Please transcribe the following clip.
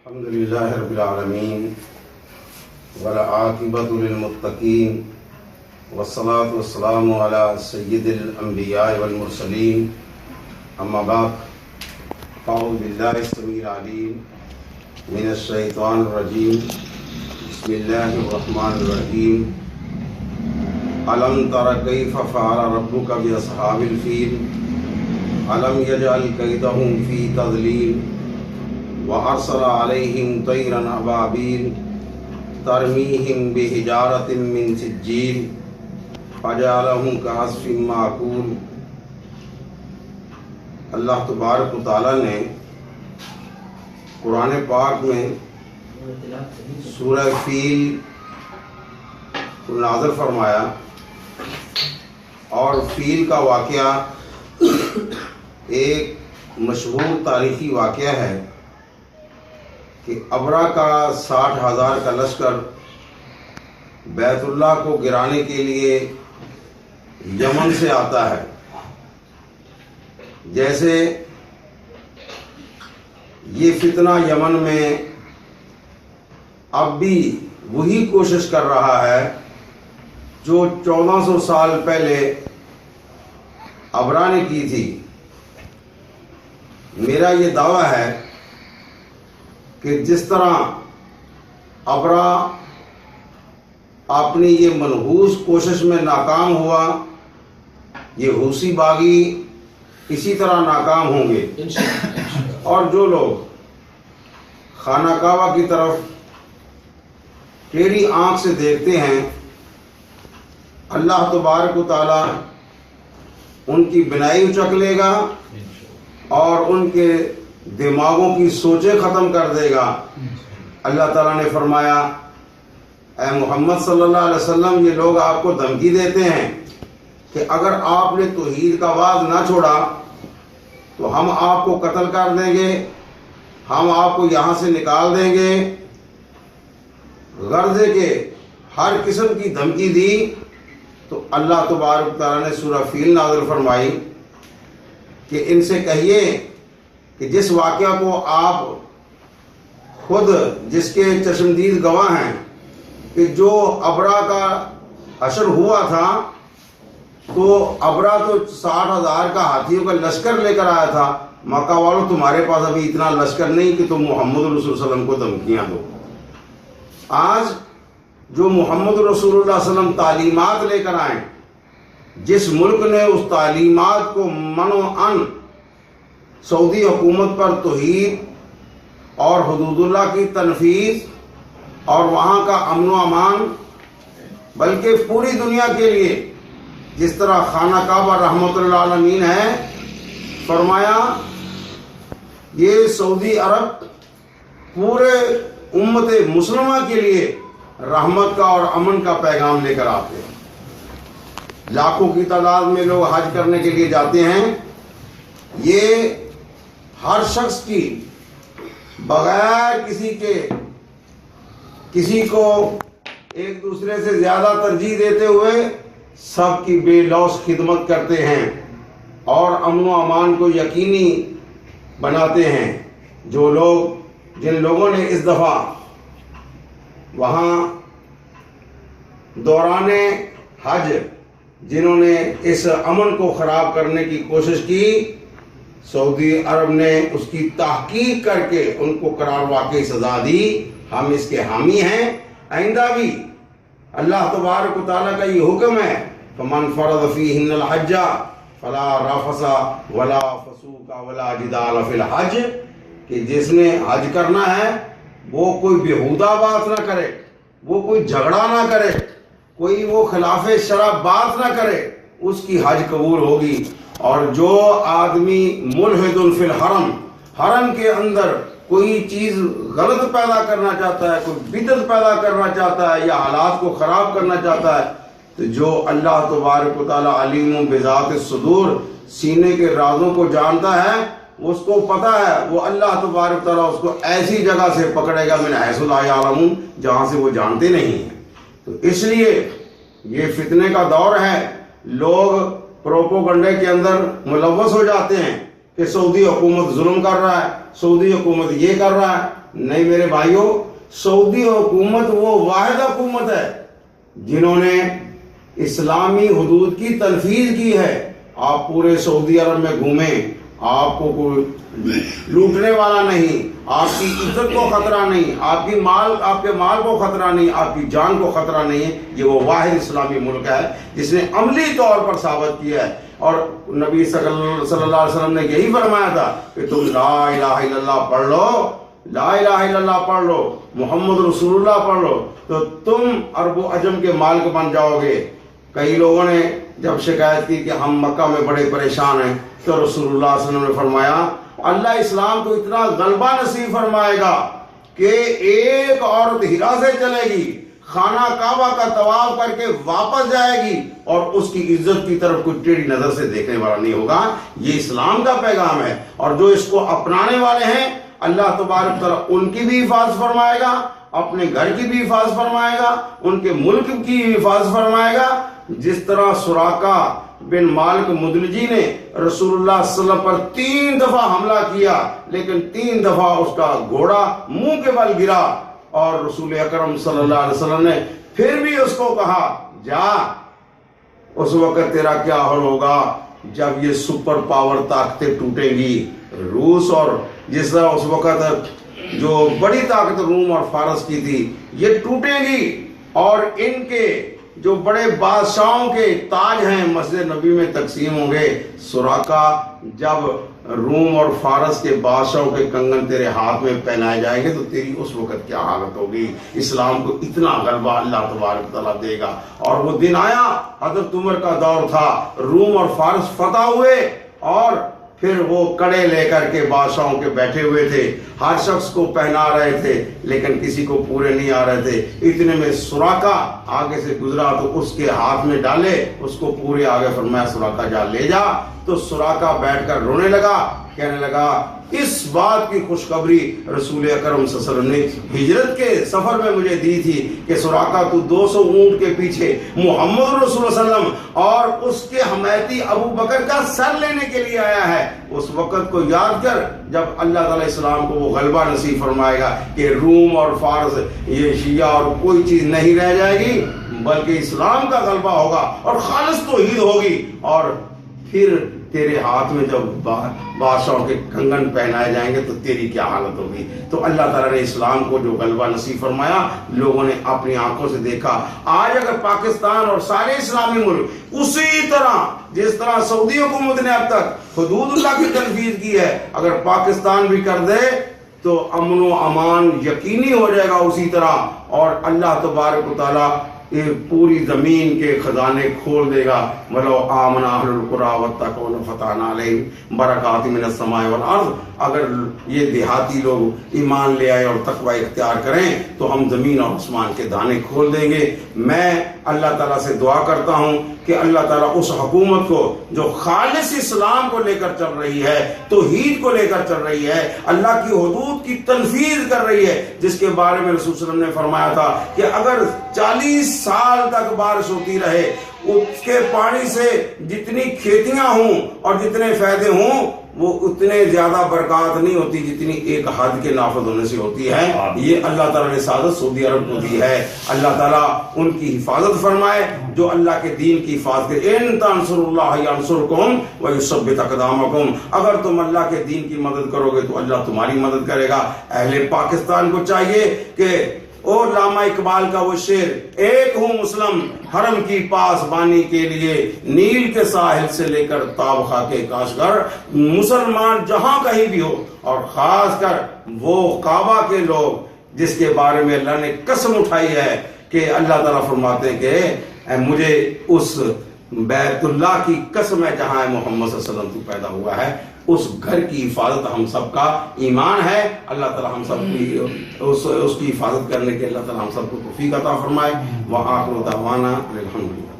الحمد لله رب العالمين والعاقبة للمتقين والصلاة والسلام على سيد الأنبياء والمرسلين أما بعد أعوذ بالله السميع العليم من الشيطان الرجيم بسم الله الرحمن الرحيم ألم تر كيف فعل ربك بأصحاب الفيل ألم يجعل كيدهم في تضليل وأرسل عليهم طيرا أبابيل ترميهم بحجارة من سجيل فجعلهم كعصف مأكول۔ اللہ تبارک و تعالیٰ نے قرآن پاک میں سورہ فیل کو نازل فرمایا، اور فیل کا واقعہ ایک مشہور تاریخی واقعہ ہے کہ ابرا کا 60,000 کا لشکر بیت اللہ کو گرانے کے لیے یمن سے آتا ہے۔ جیسے یہ فتنہ یمن میں اب بھی وہی کوشش کر رہا ہے جو 1400 سال پہلے ابرا نے کی تھی۔ میرا یہ دعویٰ ہے کہ جس طرح ابرا اپنی یہ منحوس کوشش میں ناکام ہوا، یہ حوثی باغی اسی طرح ناکام ہوں گے، اور جو لوگ خانہ کعبہ کی طرف ٹیڑھی آنکھ سے دیکھتے ہیں، اللہ تبارک و تعالی ان کی بنائی اچک لے گا اور ان کے دماغوں کی سوچیں ختم کر دے گا۔ اللہ تعالیٰ نے فرمایا، اے محمد صلی اللہ علیہ وسلم، یہ لوگ آپ کو دھمکی دیتے ہیں کہ اگر آپ نے توحید کا آواز نہ چھوڑا تو ہم آپ کو قتل کر دیں گے، ہم آپ کو یہاں سے نکال دیں گے۔ غرض ہے کہ ہر قسم کی دھمکی دی تو اللہ تبارک تعالیٰ نے سورہ فیل نازل فرمائی کہ ان سے کہیے کہ جس واقعہ کو آپ خود جس کے چشمدید گواہ ہیں کہ جو ابرا کا حشر ہوا تھا، تو ابرا تو 60,000 کا ہاتھیوں کا لشکر لے کر آیا تھا۔ مکہ والوں، تمہارے پاس ابھی اتنا لشکر نہیں کہ تم محمد رسول صلی اللہ علیہ وسلم کو دھمکیاں دو۔ آج جو محمد رسول اللہ صلی اللہ علیہ وسلم تعلیمات لے کر آئیں، جس ملک نے اس تعلیمات کو منعاً سعودی حکومت پر توحید اور حدود اللہ کی تنفیذ اور وہاں کا امن و امان، بلکہ پوری دنیا کے لیے جس طرح خانہ کعبہ رحمت للعالمین ہے، فرمایا یہ سعودی عرب پورے امت مسلمہ کے لیے رحمت کا اور امن کا پیغام لے کر آتے ہیں۔ لاکھوں کی تعداد میں لوگ حج کرنے کے لیے جاتے ہیں۔ یہ ہر شخص کی بغیر کسی کو ایک دوسرے سے زیادہ ترجیح دیتے ہوئے سب کی بے لوث خدمت کرتے ہیں اور امن و امان کو یقینی بناتے ہیں۔ جن لوگوں نے اس دفعہ وہاں دوران حج جنہوں نے اس امن کو خراب کرنے کی کوشش کی، سعودی عرب نے اس کی تحقیق کر کے ان کو قرار واقعی سزا دی۔ ہم اس کے حامی ہیں۔ آئندہ بھی اللہ تبارک و تعالیٰ کا یہ حکم ہے، فَمَنْ فَرَضَ فِيهِنَّ الْحَجَّ فَلَا رَفَثَ وَلَا فُسُوقَ وَلَا جِدَالَ فِي الْحَجِّ، کہ جس نے حج کرنا ہے وہ کوئی بیہودہ بات نہ کرے، وہ کوئی جھگڑا نہ کرے، کوئی وہ خلاف شرع بات نہ کرے، اس کی حج قبول ہوگی۔ اور جو آدمی ملحد فی الحرم، حرم کے اندر کوئی چیز غلط پیدا کرنا چاہتا ہے، کوئی بدعت پیدا کرنا چاہتا ہے یا حالات کو خراب کرنا چاہتا ہے، تو جو اللہ تبارک و تعالی علیم بذات الصدور، سینے کے رازوں کو جانتا ہے، اس کو پتہ ہے وہ اللہ تبارک تعالیٰ اس کو ایسی جگہ سے پکڑے گا من حیث لا یعلمون، جہاں سے وہ جانتے نہیں ہیں۔ تو اس لیے یہ فتنے کا دور ہے۔ لوگ پروپوگنڈے کے اندر ملوث ہو جاتے ہیں کہ سعودی حکومت ظلم کر رہا ہے، سعودی حکومت یہ کر رہا ہے. نہیں میرے بھائیوں، سعودی حکومت وہ واحد حکومت ہے جنہوں نے اسلامی حدود کی تنفیذ کی ہے. آپ پورے سعودی عرب میں گھومیں، آپ کو کوئی لوٹنے والا نہیں، آپ کی عزت کو خطرہ نہیں، آپ کے مال کو خطرہ نہیں، آپ کی جان کو خطرہ نہیں ہے. یہ وہ واحد اسلامی ملک ہے جس نے عملی طور پر ثابت کیا ہے. اور نبی صلی اللہ علیہ وسلم نے یہی فرمایا تھا کہ تم لا الہ الا اللہ پڑھ لو، لا الہ الا اللہ پڑھ لو، محمد رسول اللہ پڑھ لو، تو تم عرب و عجم کے مالک بن جاؤ گے. کئی لوگوں نے جب شکایت کی کہ ہم مکہ میں بڑے پریشان ہیں، تو رسول اللہ صلی اللہ علیہ وسلم نے فرمایا اللہ اسلام کو اتنا غلبہ نصیب فرمائے گا کہ ایک عورت ہرا سے چلے گی، خانہ کعبہ کا طواف کر کے واپس جائے گی، اور اس کی عزت کی طرف کوئی ٹیڑھی نظر سے دیکھنے والا نہیں ہوگا. یہ اسلام کا پیغام ہے. اور جو اس کو اپنانے والے ہیں اللہ تبارک تعالیٰ ان کی بھی حفاظت فرمائے گا، اپنے گھر کی بھی حفاظت فرمائے گا، ان کے ملک کی بھی حفاظت فرمائے گا. جس طرح سراقہ بن مالک مدلجی نے رسول اللہ صلی اللہ علیہ وسلم پر 3 دفعہ حملہ کیا، لیکن 3 دفعہ اس کا گھوڑا منہ کے بل گرا، اور رسول اکرم صلی اللہ علیہ وسلم نے پھر بھی اس کو کہا جا. اس وقت تیرا کیا حال ہوگا جب یہ سپر پاور طاقتیں ٹوٹیں گی. روس اور جس طرح اس وقت جو بڑی طاقت روم اور فارس کی تھی یہ ٹوٹیں گی، اور ان کے جو بڑے بادشاہوں کے تاج ہیں مسجد نبی میں تقسیم ہوں گے. سراقہ جب روم اور فارس کے بادشاہوں کے کنگن تیرے ہاتھ میں پہنائے جائیں گے تو تیری اس وقت کیا حالت ہوگی. اسلام کو اتنا غلبہ اللہ تبارک تعالیٰ دے گا. اور وہ دن آیا، حضرت عمر کا دور تھا، روم اور فارس فتح ہوئے، اور پھر وہ کڑے لے کر کے بادشاہوں کے بیٹھے ہوئے تھے، ہر شخص کو پہنا رہے تھے، لیکن کسی کو پورے نہیں آ رہے تھے. اتنے میں سراقہ آگے سے گزرا تو اس کے ہاتھ میں ڈالے، اس کو پورے آگے فرمایا سراقہ جا لے جا. تو سراقہ بیٹھ کر رونے لگا، کہنے لگا اس بات کی خوشخبری رسول اکرم صلی اللہ علیہ وسلم نے ہجرت کے سفر میں مجھے دی تھی کہ سراقہ تو 200 اونٹ کے پیچھے محمد رسول اللہ صلی اللہ علیہ وسلم اور اس کے حمایتی ابو بکر کا سر لینے کے لیے آیا ہے. اس وقت کو یاد کر جب اللہ تعالیٰ اسلام کو وہ غلبہ نصیب فرمائے گا کہ روم اور فارس یہ شیعہ اور کوئی چیز نہیں رہ جائے گی، بلکہ اسلام کا غلبہ ہوگا اور خالص توحید ہوگی. اور پھر تیرے ہاتھ میں جب بادشاہوں کے کنگن پہنائے جائیں گے تو تیری کیا حالت ہوگی. تو اللہ تعالیٰ نے اسلام کو جو غلبہ نصیب فرمایا لوگوں نے اپنی آنکھوں سے دیکھا. آج اگر پاکستان اور سارے اسلامی ملک اسی طرح جس طرح سعودی حکومت نے اب تک حدود اللہ کی تنفیذ کی ہے، اگر پاکستان بھی کر دے تو امن و امان یقینی ہو جائے گا اسی طرح، اور اللہ تبارک و تعالیٰ یہ پوری زمین کے خزانے کھول دے گا. وَلَوْ آمَنَ أَهْلُ الْقُرَىٰ وَاتَّقَوْا لَفَتَحْنَا عَلَيْهِمْ بَرَكَاتٍ مِّنَ السَّمَاءِ وَالْأَرْضِ. اگر یہ دیہاتی لوگ ایمان لے آئے اور تقوی اختیار کریں تو ہم زمین اور آسمان کے دانے کھول دیں گے. میں اللہ تعالیٰ سے دعا کرتا ہوں کہ اللہ تعالیٰ اس حکومت کو جو خالص اسلام کو لے کر چل رہی ہے، توحید کو لے کر چل رہی ہے، اللہ کی حدود کی تنفیذ کر رہی ہے، جس کے بارے میں رسول صلی اللہ علیہ وسلم نے فرمایا تھا کہ اگر 40 سال تک بارش ہوتی رہے، اس کے پانی سے جتنی کھیتیاں ہوں اور جتنے فائدے ہوں وہ اتنے زیادہ برکات نہیں ہوتی جتنی ایک حد کے نافذ ہونے سے ہوتی ہے. یہ اللہ تعالیٰ نے سعادت سعودی عرب کو دی ہے. اللہ تعالیٰ ان کی حفاظت فرمائے جو اللہ کے دین کی حفاظت کرے. ان تنصروا اللہ ینصرکم ویثبت اقدامکم. اگر تم اللہ کے دین کی مدد کرو گے تو اللہ تمہاری مدد کرے گا. اہل پاکستان کو چاہیے کہ اور علامہ اقبال کا وہ شعر، ایک ہوں مسلم حرم کی پاس بانی کے لیے، نیل کے ساحل سے لے کر تاب خاکے کاشغر، مسلمان جہاں کہیں بھی ہو، اور خاص کر وہ کعبہ کے لوگ جس کے بارے میں اللہ نے قسم اٹھائی ہے کہ اللہ تعالیٰ فرماتے ہیں کہ مجھے اس بیت اللہ کی قسم ہے جہاں محمد صلی اللہ علیہ وسلم تو پیدا ہوا ہے. اس گھر کی حفاظت ہم سب کا ایمان ہے. اللہ تعالیٰ ہم سب کی اس کی حفاظت کرنے کے اللہ تعالیٰ ہم سب کو توفیق عطا فرمائے. وآخر دعوانا الحمدللہ.